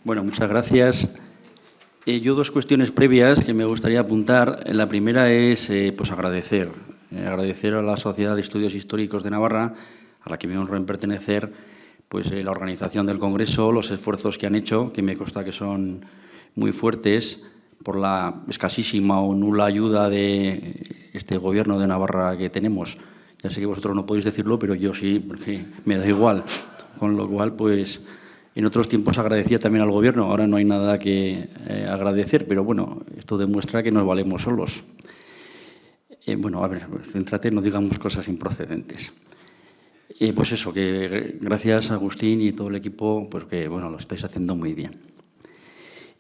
Bueno, muchas gracias. Yo dos cuestiones previas que me gustaría apuntar. La primera es pues agradecer a la Sociedad de Estudios Históricos de Navarra, a la que me honro en pertenecer, pues la organización del Congreso, los esfuerzos que han hecho, que me consta que son muy fuertes, por la escasísima o nula ayuda de este Gobierno de Navarra que tenemos. Ya sé que vosotros no podéis decirlo, pero yo sí, porque me da igual. Con lo cual, pues, en otros tiempos agradecía también al Gobierno. Ahora no hay nada que agradecer, pero bueno, esto demuestra que nos valemos solos. Bueno, a ver, céntrate, no digamos cosas improcedentes. Pues eso, que gracias a Agustín y todo el equipo, pues que, bueno, lo estáis haciendo muy bien.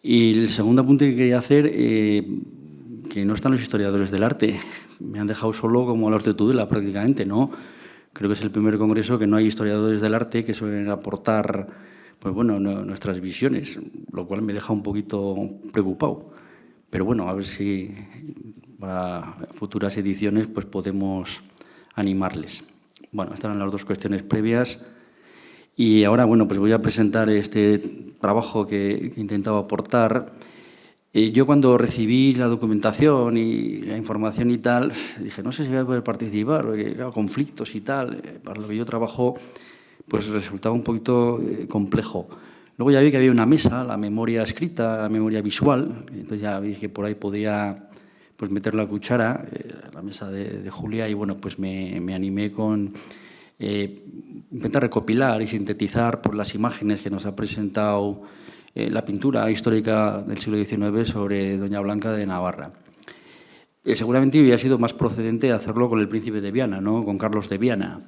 Y el segundo apunte que quería hacer, que no están los historiadores del arte. Me han dejado solo como los de Tudela prácticamente, ¿no? Creo que es el primer congreso que no hay historiadores del arte que suelen aportar, pues bueno, nuestras visiones, lo cual me deja un poquito preocupado. Pero bueno, a ver si para futuras ediciones pues podemos animarles. Bueno, estas eran las dos cuestiones previas. Y ahora, bueno, pues voy a presentar este trabajo que he intentado aportar. Yo cuando recibí la documentación y la información y tal, dije, no sé si voy a poder participar, porque claro, conflictos y tal, para lo que yo trabajo, pues resultaba un poquito complejo. Luego ya vi que había una mesa, la memoria escrita, la memoria visual, entonces ya vi que por ahí podía pues meter la cuchara, la mesa de Julia, y bueno, pues me animé con intentar recopilar y sintetizar por las imágenes que nos ha presentado la pintura histórica del siglo XIX sobre Doña Blanca de Navarra. Seguramente hubiera sido más procedente hacerlo con el príncipe de Viana, ¿no? Con Carlos de Viana,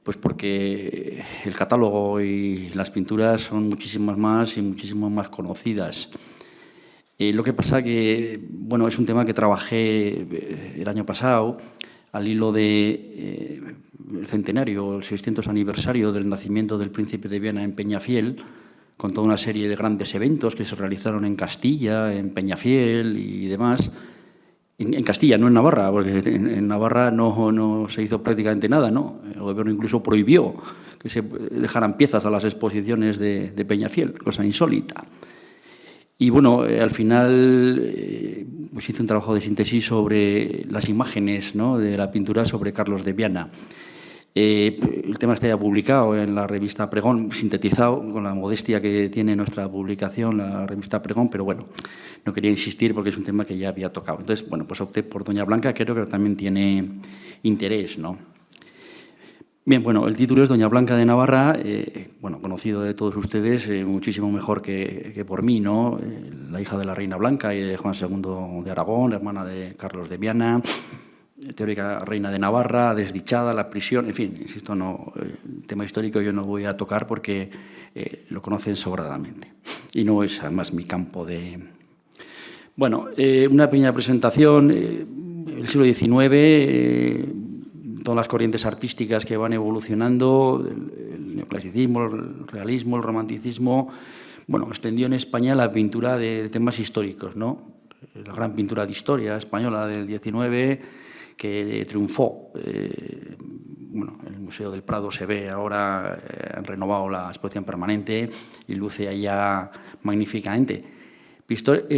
pues porque el catálogo y las pinturas son muchísimas más y muchísimo más conocidas. Lo que pasa que, bueno, es un tema que trabajé el año pasado al hilo del centenario, el 600 aniversario del nacimiento del príncipe de Viana en Peñafiel, con toda una serie de grandes eventos que se realizaron en Castilla, en Peñafiel y demás. En Castilla, no en Navarra, porque en Navarra no se hizo prácticamente nada, ¿no? El Gobierno incluso prohibió que se dejaran piezas a las exposiciones de Peñafiel, cosa insólita. Y bueno, al final pues hice un trabajo de síntesis sobre las imágenes, ¿no?, de la pintura sobre Carlos de Viana. El tema está ya publicado en la revista Pregón, sintetizado con la modestia que tiene nuestra publicación, la revista Pregón, pero bueno, no quería insistir porque es un tema que ya había tocado. Entonces, bueno, pues opté por Doña Blanca, creo que también tiene interés, ¿no? Bien, bueno, el título es Doña Blanca de Navarra, bueno, conocido de todos ustedes, muchísimo mejor que por mí, ¿no? La hija de la reina Blanca y de Juan II de Aragón, hermana de Carlos de Viana, teórica reina de Navarra, desdichada, la prisión, en fin, insisto, no, el tema histórico yo no voy a tocar porque lo conocen sobradamente. Y no es además mi campo de... Bueno, una pequeña presentación, el siglo XIX, todas las corrientes artísticas que van evolucionando, el neoclasicismo, el realismo, el romanticismo, bueno, extendió en España la pintura de temas históricos, ¿no? La gran pintura de historia española del XIX, que triunfó. Bueno, en el Museo del Prado se ve ahora, han renovado la exposición permanente y luce allá magníficamente.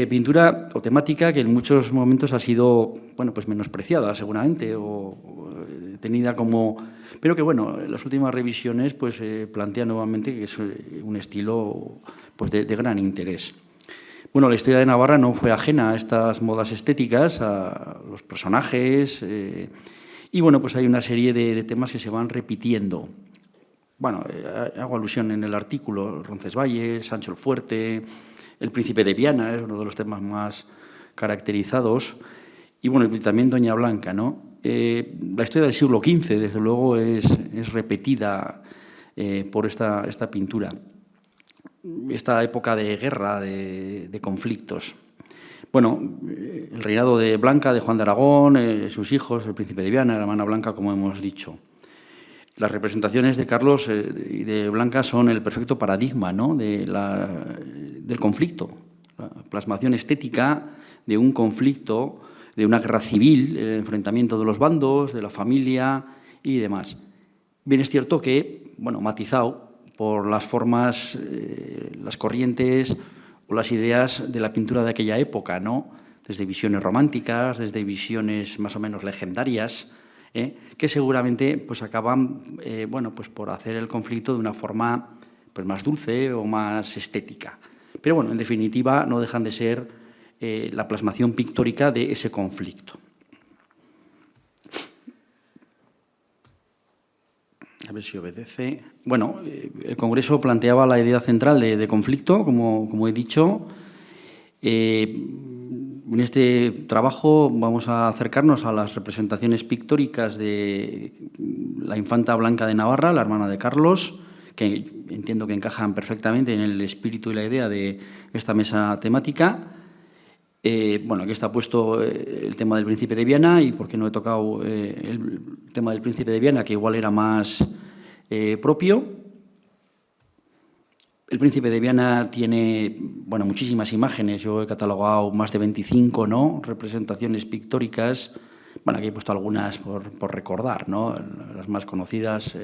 Pintura o temática que en muchos momentos ha sido, bueno, pues menospreciada seguramente o tenida como... Pero que, bueno, en las últimas revisiones pues plantea nuevamente que es un estilo pues, de gran interés. Bueno, la historia de Navarra no fue ajena a estas modas estéticas, a los personajes, y bueno, pues hay una serie de temas que se van repitiendo. Bueno, hago alusión en el artículo, Roncesvalles, Sancho el Fuerte, el príncipe de Viana, es uno de los temas más caracterizados, y bueno, también Doña Blanca, ¿no? La historia del siglo XV, desde luego, es repetida por esta pintura. Esta época de guerra, de conflictos. Bueno, el reinado de Blanca, de Juan de Aragón, sus hijos, el príncipe de Viana, la hermana Blanca, como hemos dicho. Las representaciones de Carlos y de Blanca son el perfecto paradigma, ¿no?, del conflicto, la plasmación estética de un conflicto, de una guerra civil, el enfrentamiento de los bandos, de la familia y demás. Bien, es cierto que, bueno, matizado por las formas, las corrientes o las ideas de la pintura de aquella época, ¿no? Desde visiones románticas, desde visiones más o menos legendarias, que seguramente pues, acaban pues por hacer el conflicto de una forma pues, más dulce o más estética. Pero bueno, en definitiva, no dejan de ser la plasmación pictórica de ese conflicto. A ver si obedece. Bueno, el Congreso planteaba la idea central de conflicto, como he dicho. En este trabajo vamos a acercarnos a las representaciones pictóricas de la infanta Blanca de Navarra, la hermana de Carlos, que entiendo que encajan perfectamente en el espíritu y la idea de esta mesa temática. Aquí está puesto el tema del Príncipe de Viana y por qué no he tocado el tema del Príncipe de Viana, que igual era más propio. El Príncipe de Viana tiene muchísimas imágenes, yo he catalogado más de 25 representaciones pictóricas. Aquí he puesto algunas por recordar, ¿no? Las más conocidas,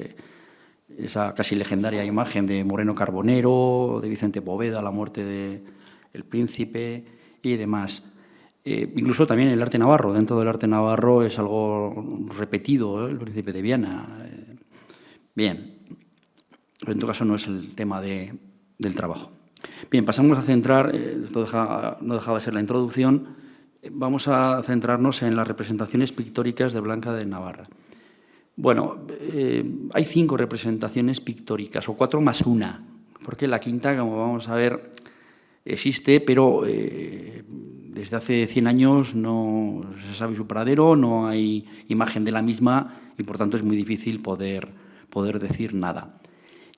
esa casi legendaria imagen de Moreno Carbonero, de Vicente Poveda, la muerte del príncipe y demás. Incluso también el arte navarro, dentro del arte navarro es algo repetido, el Príncipe de Viana. Bien, pero en todo caso no es el tema del trabajo. Bien, pasamos a centrar, esto no dejaba de ser la introducción, vamos a centrarnos en las representaciones pictóricas de Blanca de Navarra. Hay 5 representaciones pictóricas, o 4 más una, porque la quinta, como vamos a ver, existe, pero desde hace 100 años no se sabe su paradero, no hay imagen de la misma y, por tanto, es muy difícil poder decir nada.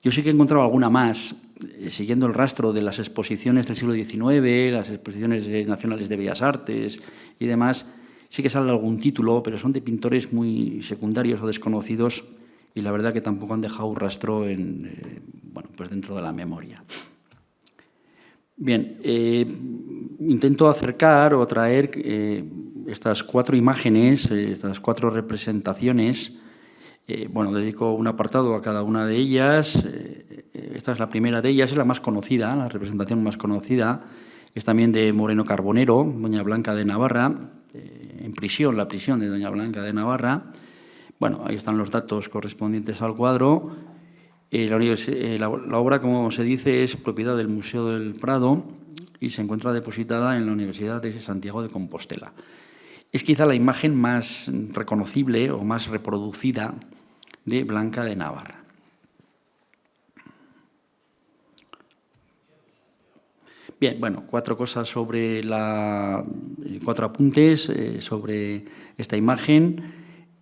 Yo sí que he encontrado alguna más, siguiendo el rastro de las exposiciones del siglo XIX, las exposiciones nacionales de Bellas Artes y demás. Sí que sale algún título, pero son de pintores muy secundarios o desconocidos y la verdad que tampoco han dejado un rastro pues dentro de la memoria. Bien, intento acercar o traer estas 4 imágenes, estas 4 representaciones. Dedico un apartado a cada una de ellas. Esta es la primera de ellas, es la más conocida, la representación más conocida. Es también de Moreno Carbonero, Doña Blanca de Navarra, en prisión, la prisión de Doña Blanca de Navarra. Ahí están los datos correspondientes al cuadro. La obra, como se dice, es propiedad del Museo del Prado y se encuentra depositada en la Universidad de Santiago de Compostela. Es quizá la imagen más reconocible o más reproducida de Blanca de Navarra. Bien, 4 cosas sobre 4 apuntes sobre esta imagen.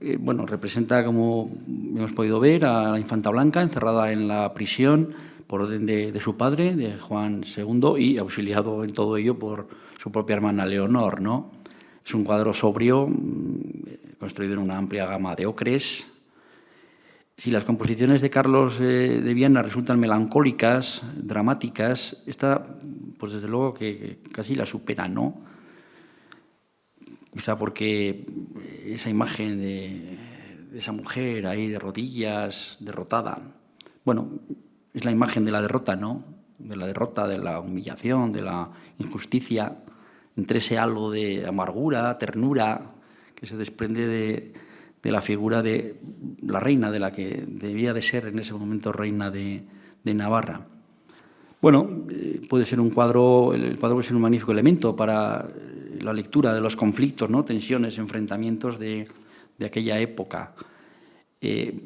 Representa, como hemos podido ver, a la infanta Blanca encerrada en la prisión por orden de su padre, de Juan II, y auxiliado en todo ello por su propia hermana Leonor, ¿no? Es un cuadro sobrio, construido en una amplia gama de ocres. Si las composiciones de Carlos de Viana resultan melancólicas, dramáticas, esta, pues desde luego que casi la supera, ¿no? Quizá porque esa imagen de esa mujer ahí de rodillas, derrotada, es la imagen de la derrota, ¿no? De la derrota, de la humillación, de la injusticia, entre ese halo de amargura, ternura, que se desprende de la figura de la reina, de la que debía de ser en ese momento reina de Navarra. Puede ser un cuadro, el cuadro puede ser un magnífico elemento para la lectura de los conflictos, ¿no? Tensiones, enfrentamientos de aquella época.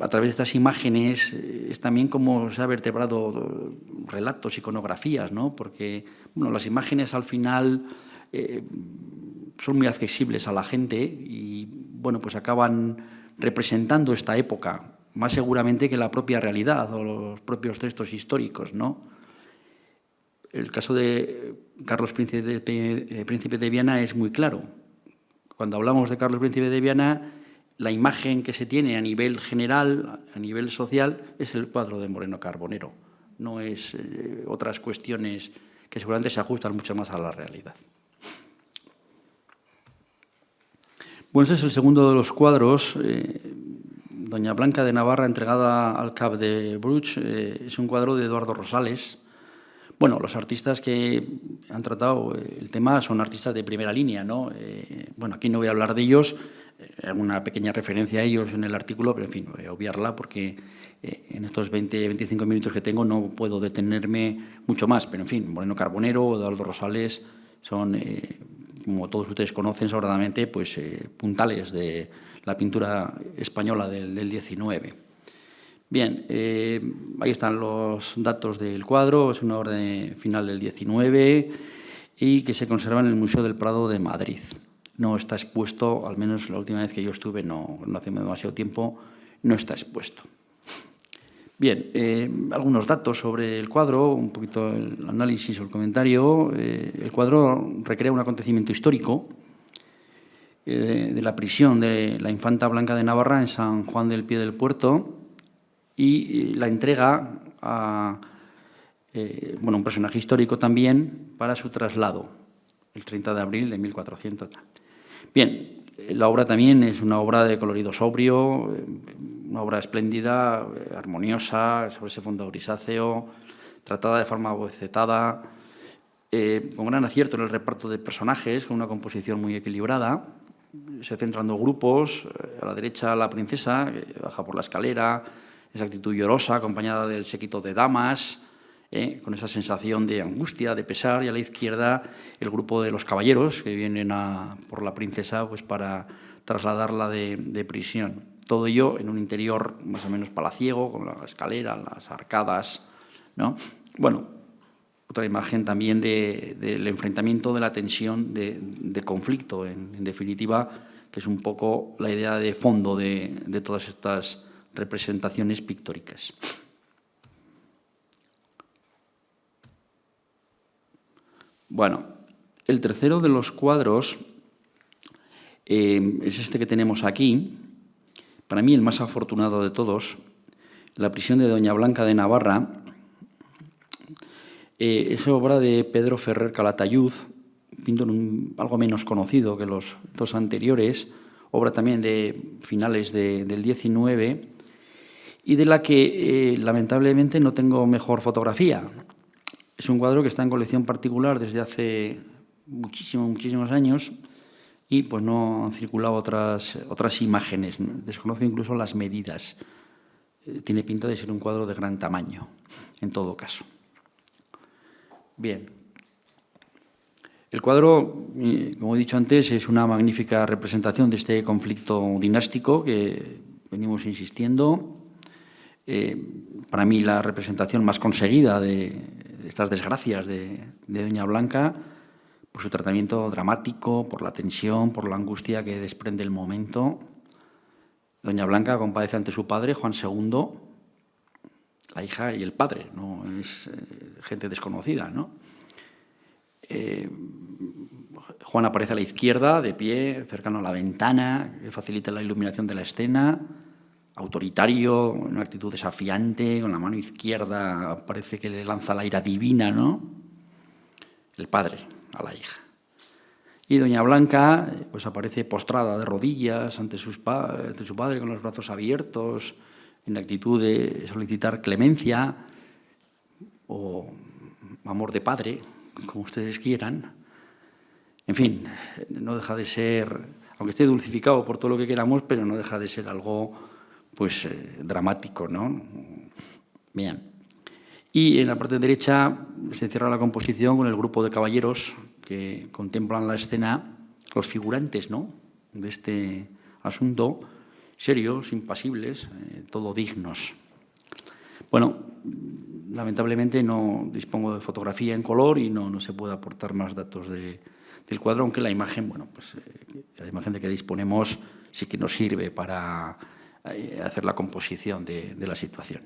A través de estas imágenes es también como se ha vertebrado relatos, iconografías, ¿no? Porque las imágenes al final son muy accesibles a la gente y pues acaban representando esta época, más seguramente que la propia realidad o los propios textos históricos, ¿no? El caso de Carlos Príncipe de Viana es muy claro. Cuando hablamos de Carlos Príncipe de Viana, la imagen que se tiene a nivel general, a nivel social, es el cuadro de Moreno Carbonero. No es otras cuestiones que seguramente se ajustan mucho más a la realidad. Este es el segundo de los cuadros Doña Blanca de Navarra entregada al CAP de Bruch es un cuadro de Eduardo Rosales. Bueno, los artistas que han tratado el tema son artistas de primera línea, ¿no? Bueno, aquí no voy a hablar de ellos, una pequeña referencia a ellos en el artículo, pero en fin, voy a obviarla porque en estos 20-25 minutos que tengo no puedo detenerme mucho más, pero en fin, Moreno Carbonero, Eduardo Rosales son, como todos ustedes conocen sobradamente, pues puntales de la pintura española del 19. Bien, ahí están los datos del cuadro, es una obra final del 19 y que se conserva en el Museo del Prado de Madrid. No está expuesto, al menos la última vez que yo estuve, no hace demasiado tiempo, no está expuesto. Bien, algunos datos sobre el cuadro, un poquito el análisis o el comentario. El cuadro recrea un acontecimiento histórico de la prisión de la infanta Blanca de Navarra en San Juan del Pie del Puerto y la entrega a un personaje histórico también para su traslado, el 30 de abril de 1400. Bien, la obra también es una obra de colorido sobrio, una obra espléndida, armoniosa, sobre ese fondo grisáceo, tratada de forma bocetada, con gran acierto en el reparto de personajes, con una composición muy equilibrada. Se centran dos grupos, a la derecha la princesa, que baja por la escalera, esa actitud llorosa, acompañada del séquito de damas, con esa sensación de angustia, de pesar, y a la izquierda el grupo de los caballeros que vienen por la princesa pues, para trasladarla de prisión. Todo ello en un interior más o menos palaciego, con la escalera, las arcadas, ¿no? Bueno, otra imagen también del enfrentamiento, de la tensión, de conflicto, en definitiva, que es un poco la idea de fondo de todas estas representaciones pictóricas. Bueno, el tercero de los cuadros es este que tenemos aquí, para mí el más afortunado de todos, La prisión de Doña Blanca de Navarra. Es obra de Pedro Ferrer Calatayud, pintor algo menos conocido que los dos anteriores, obra también de finales del 19 y de la que lamentablemente no tengo mejor fotografía. Es un cuadro que está en colección particular desde hace muchísimos años y pues no han circulado otras imágenes. Desconozco incluso las medidas. Tiene pinta de ser un cuadro de gran tamaño, en todo caso. Bien. El cuadro, como he dicho antes, es una magnífica representación de este conflicto dinástico que venimos insistiendo. Para mí la representación más conseguida de estas desgracias de Doña Blanca, por su tratamiento dramático, por la tensión, por la angustia que desprende el momento. Doña Blanca compadece ante su padre, Juan II, la hija y el padre, no es gente desconocida, ¿no? Juan aparece a la izquierda, de pie, cercano a la ventana, que facilita la iluminación de la escena, autoritario, en una actitud desafiante, con la mano izquierda parece que le lanza la ira divina, ¿no? El padre a la hija. Y Doña Blanca pues aparece postrada de rodillas ante su padre con los brazos abiertos, en actitud de solicitar clemencia o amor de padre, como ustedes quieran. En fin, no deja de ser, aunque esté dulcificado por todo lo que queramos, pero no deja de ser algo pues dramático, ¿no? Bien. Y en la parte derecha se cierra la composición con el grupo de caballeros que contemplan la escena, los figurantes, ¿no?, de este asunto, serios, impasibles, todo dignos. Bueno, lamentablemente no dispongo de fotografía en color y no se puede aportar más datos del cuadro, aunque la imagen, bueno, pues la imagen de que disponemos sí que nos sirve para hacer la composición de la situación.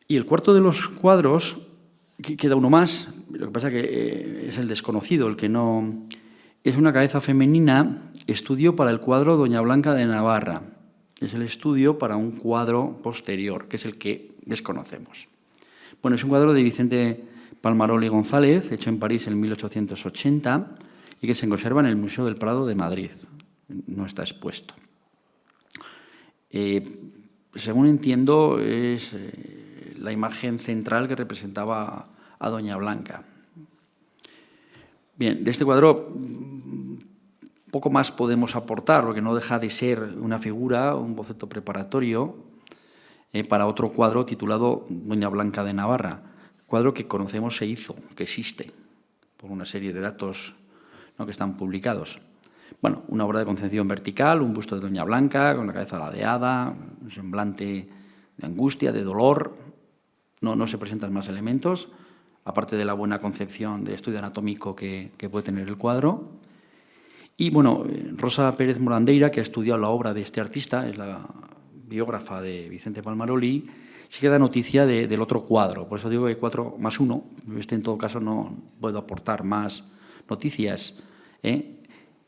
Y el cuarto de los cuadros, queda uno más, lo que pasa que es el desconocido, el que no... Es una cabeza femenina, estudio para el cuadro Doña Blanca de Navarra. Es el estudio para un cuadro posterior, que es el que desconocemos. Bueno, es un cuadro de Vicente Palmaroli González, hecho en París en 1880, y que se conserva en el Museo del Prado de Madrid. no está expuesto. Según entiendo, es la imagen central que representaba a Doña Blanca. Bien, de este cuadro poco más podemos aportar, porque no deja de ser una figura, un boceto preparatorio para otro cuadro titulado Doña Blanca de Navarra, cuadro que conocemos se hizo, que existe, por una serie de datos, ¿no?, que están publicados. Bueno, una obra de concepción vertical, un busto de Doña Blanca, con la cabeza ladeada, un semblante de angustia, de dolor. No se presentan más elementos, aparte de la buena concepción de estudio anatómico que puede tener el cuadro. Y bueno, Rosa Pérez Morandeira, que ha estudiado la obra de este artista, es la biógrafa de Vicente Palmaroli, sí que da noticia del otro cuadro. Por eso digo que 4+1, en todo caso no puedo aportar más noticias.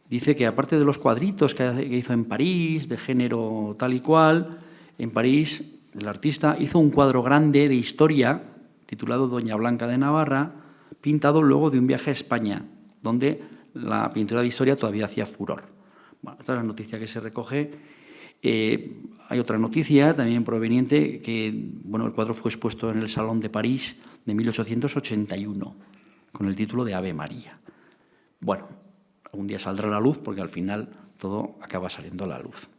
Dice que aparte de los cuadritos que hizo en París, de género tal y cual, en París el artista hizo un cuadro grande de historia, titulado Doña Blanca de Navarra, pintado luego de un viaje a España, donde la pintura de historia todavía hacía furor. Bueno, esta es la noticia que se recoge. Hay otra noticia también proveniente, que bueno, el cuadro fue expuesto en el Salón de París de 1881, con el título de Ave María. Bueno, algún día saldrá a la luz, porque al final todo acaba saliendo a la luz.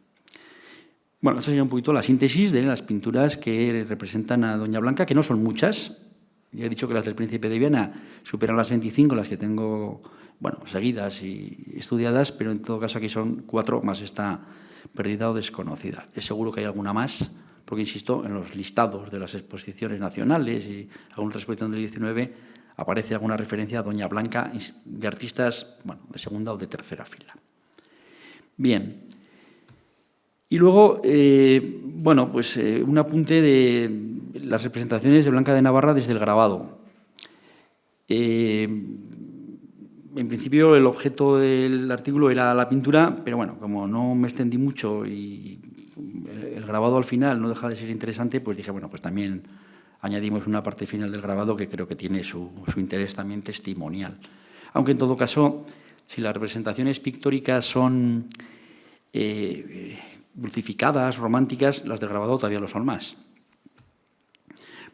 Bueno, esta sería un poquito la síntesis de las pinturas que representan a Doña Blanca, que no son muchas. Ya he dicho que las del Príncipe de Viana superan las 25, las que tengo, bueno, seguidas y estudiadas, pero en todo caso aquí son 4 más esta perdida o desconocida. Es seguro que hay alguna más, porque insisto, en los listados de las exposiciones nacionales y alguna exposición del 19 aparece alguna referencia a Doña Blanca de artistas, bueno, de segunda o de tercera fila. Bien. Y luego, bueno, pues un apunte de las representaciones de Blanca de Navarra desde el grabado. En principio el objeto del artículo era la pintura, pero bueno, como no me extendí mucho y el grabado al final no deja de ser interesante, pues dije, bueno, pues también añadimos una parte final del grabado que creo que tiene su interés también testimonial. Aunque en todo caso, si las representaciones pictóricas son dulcificadas, románticas, las del grabado todavía lo son más.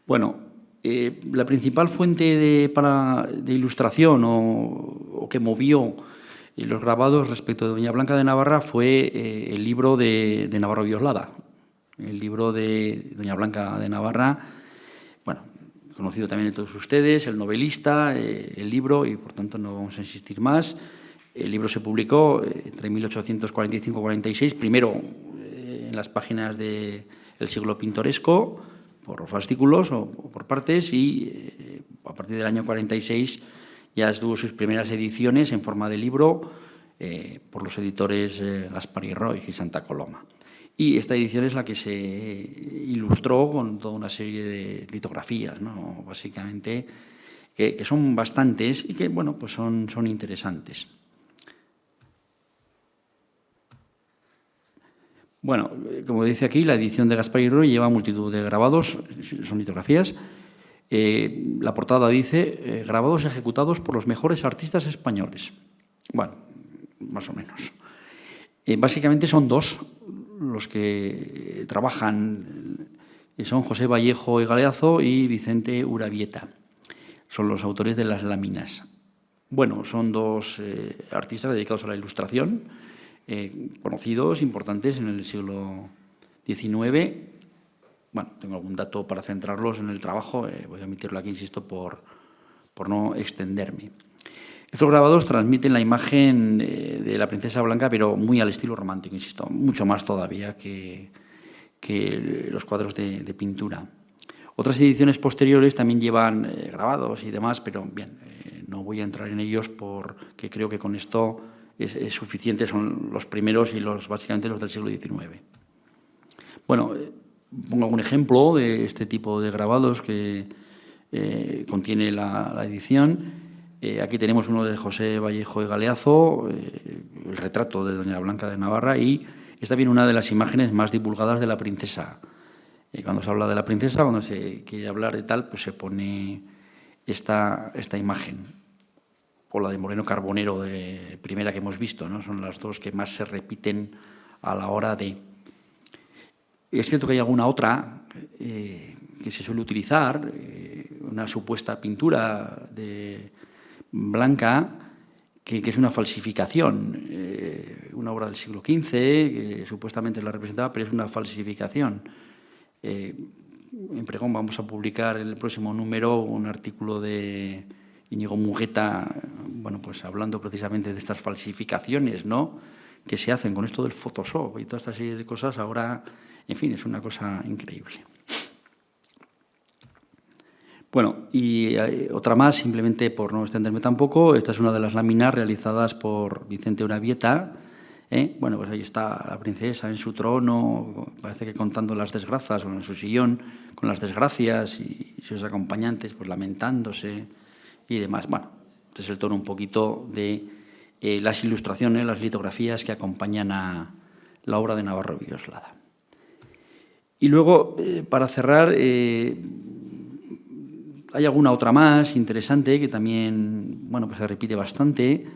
Bueno, la principal fuente de ilustración o que movió los grabados respecto de Doña Blanca de Navarra fue el libro de Navarro Vioslada. El libro de Doña Blanca de Navarra, bueno, conocido también de todos ustedes, el novelista, el libro, y por tanto no vamos a insistir más. El libro se publicó entre 1845 y 46, primero en las páginas del siglo pintoresco, por fascículos o por partes, y a partir del año 46 ya tuvo sus primeras ediciones en forma de libro por los editores Gaspar y Roig y Santa Coloma. Y esta edición es la que se ilustró con toda una serie de litografías, ¿no?, básicamente, que son bastantes y que, bueno, pues son interesantes. Bueno, como dice aquí, la edición de Gaspar y Roig lleva multitud de grabados, son litografías. La portada dice, grabados ejecutados por los mejores artistas españoles. Bueno, más o menos. Básicamente son 2 los que trabajan, son José Vallejo y Galeazo y Vicente Urabieta. Son los autores de las láminas. Bueno, son 2 artistas dedicados a la ilustración, conocidos, importantes en el siglo XIX. Bueno, tengo algún dato para centrarlos en el trabajo, voy a omitirlo aquí, insisto, por no extenderme. Estos grabados transmiten la imagen de la princesa Blanca, pero muy al estilo romántico, insisto, mucho más todavía que los cuadros de pintura. Otras ediciones posteriores también llevan grabados y demás, pero bien, no voy a entrar en ellos porque creo que con esto es suficiente, son los primeros y básicamente los del siglo XIX. Bueno, pongo algún ejemplo de este tipo de grabados que contiene la edición. Aquí tenemos uno de José Vallejo y Galeazo, el retrato de Doña Blanca de Navarra, y está bien una de las imágenes más divulgadas de la princesa. Cuando se habla de la princesa, cuando se quiere hablar de tal, pues se pone esta imagen. o la de Moreno Carbonero, primera que hemos visto, ¿no? Son las dos que más se repiten a la hora de... Es cierto que hay alguna otra que se suele utilizar, una supuesta pintura de Blanca, que es una falsificación, una obra del siglo XV, que supuestamente la representaba, pero es una falsificación. En Pregón vamos a publicar en el próximo número un artículo de Íñigo Mugueta, bueno, pues hablando precisamente de estas falsificaciones, ¿no?, que se hacen con esto del Photoshop y toda esta serie de cosas. Ahora, en fin, es una cosa increíble. Bueno, y otra más, simplemente por no extenderme tampoco, esta es una de las láminas realizadas por Vicente Urabieta. Bueno, pues ahí está la princesa en su trono, parece que contando las desgracias, o en su sillón, con las desgracias y sus acompañantes pues lamentándose y demás. Bueno, este es el tono un poquito de las ilustraciones, las litografías que acompañan a la obra de Navarro Villoslada. Y luego, para cerrar, hay alguna otra más interesante que también, bueno, pues se repite bastante,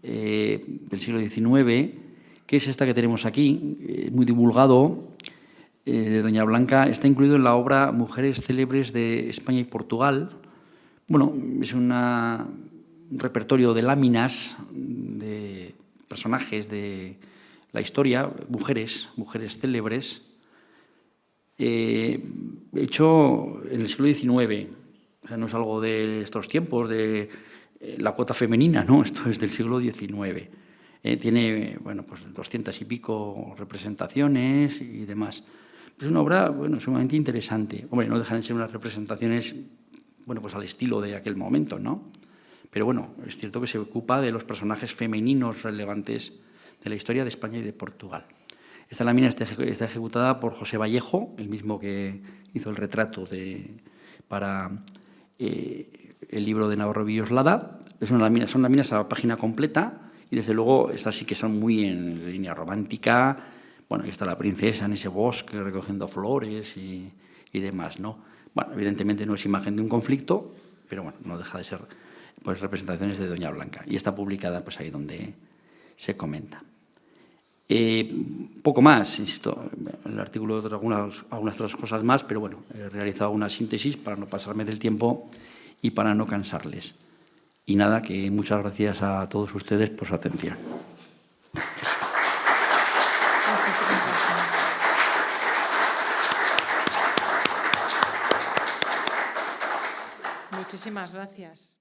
del siglo XIX, que es esta que tenemos aquí, muy divulgado, de Doña Blanca. Está incluido en la obra Mujeres célebres de España y Portugal. Bueno, es un repertorio de láminas de personajes de la historia, mujeres célebres, hecho en el siglo XIX. O sea, no es algo de estos tiempos, de la cuota femenina, no, esto es del siglo XIX. Tiene, bueno, pues 200 y pico representaciones y demás. Es una obra, bueno, sumamente interesante. Hombre, no dejan de ser unas representaciones, bueno, pues al estilo de aquel momento, ¿no? Pero bueno, es cierto que se ocupa de los personajes femeninos relevantes de la historia de España y de Portugal. Esta lámina está ejecutada por José Vallejo, el mismo que hizo el retrato para el libro de Navarro Villoslada. Son láminas a página completa y desde luego estas sí que son muy en línea romántica. Bueno, ahí está la princesa en ese bosque recogiendo flores y demás, ¿no? Bueno, evidentemente no es imagen de un conflicto, pero bueno, no deja de ser pues representaciones de Doña Blanca. Y está publicada pues ahí donde se comenta. Poco más, insisto, el artículo de algunas otras cosas más, pero bueno, he realizado una síntesis para no pasarme del tiempo y para no cansarles. Y nada, que muchas gracias a todos ustedes por su atención. Muchísimas gracias.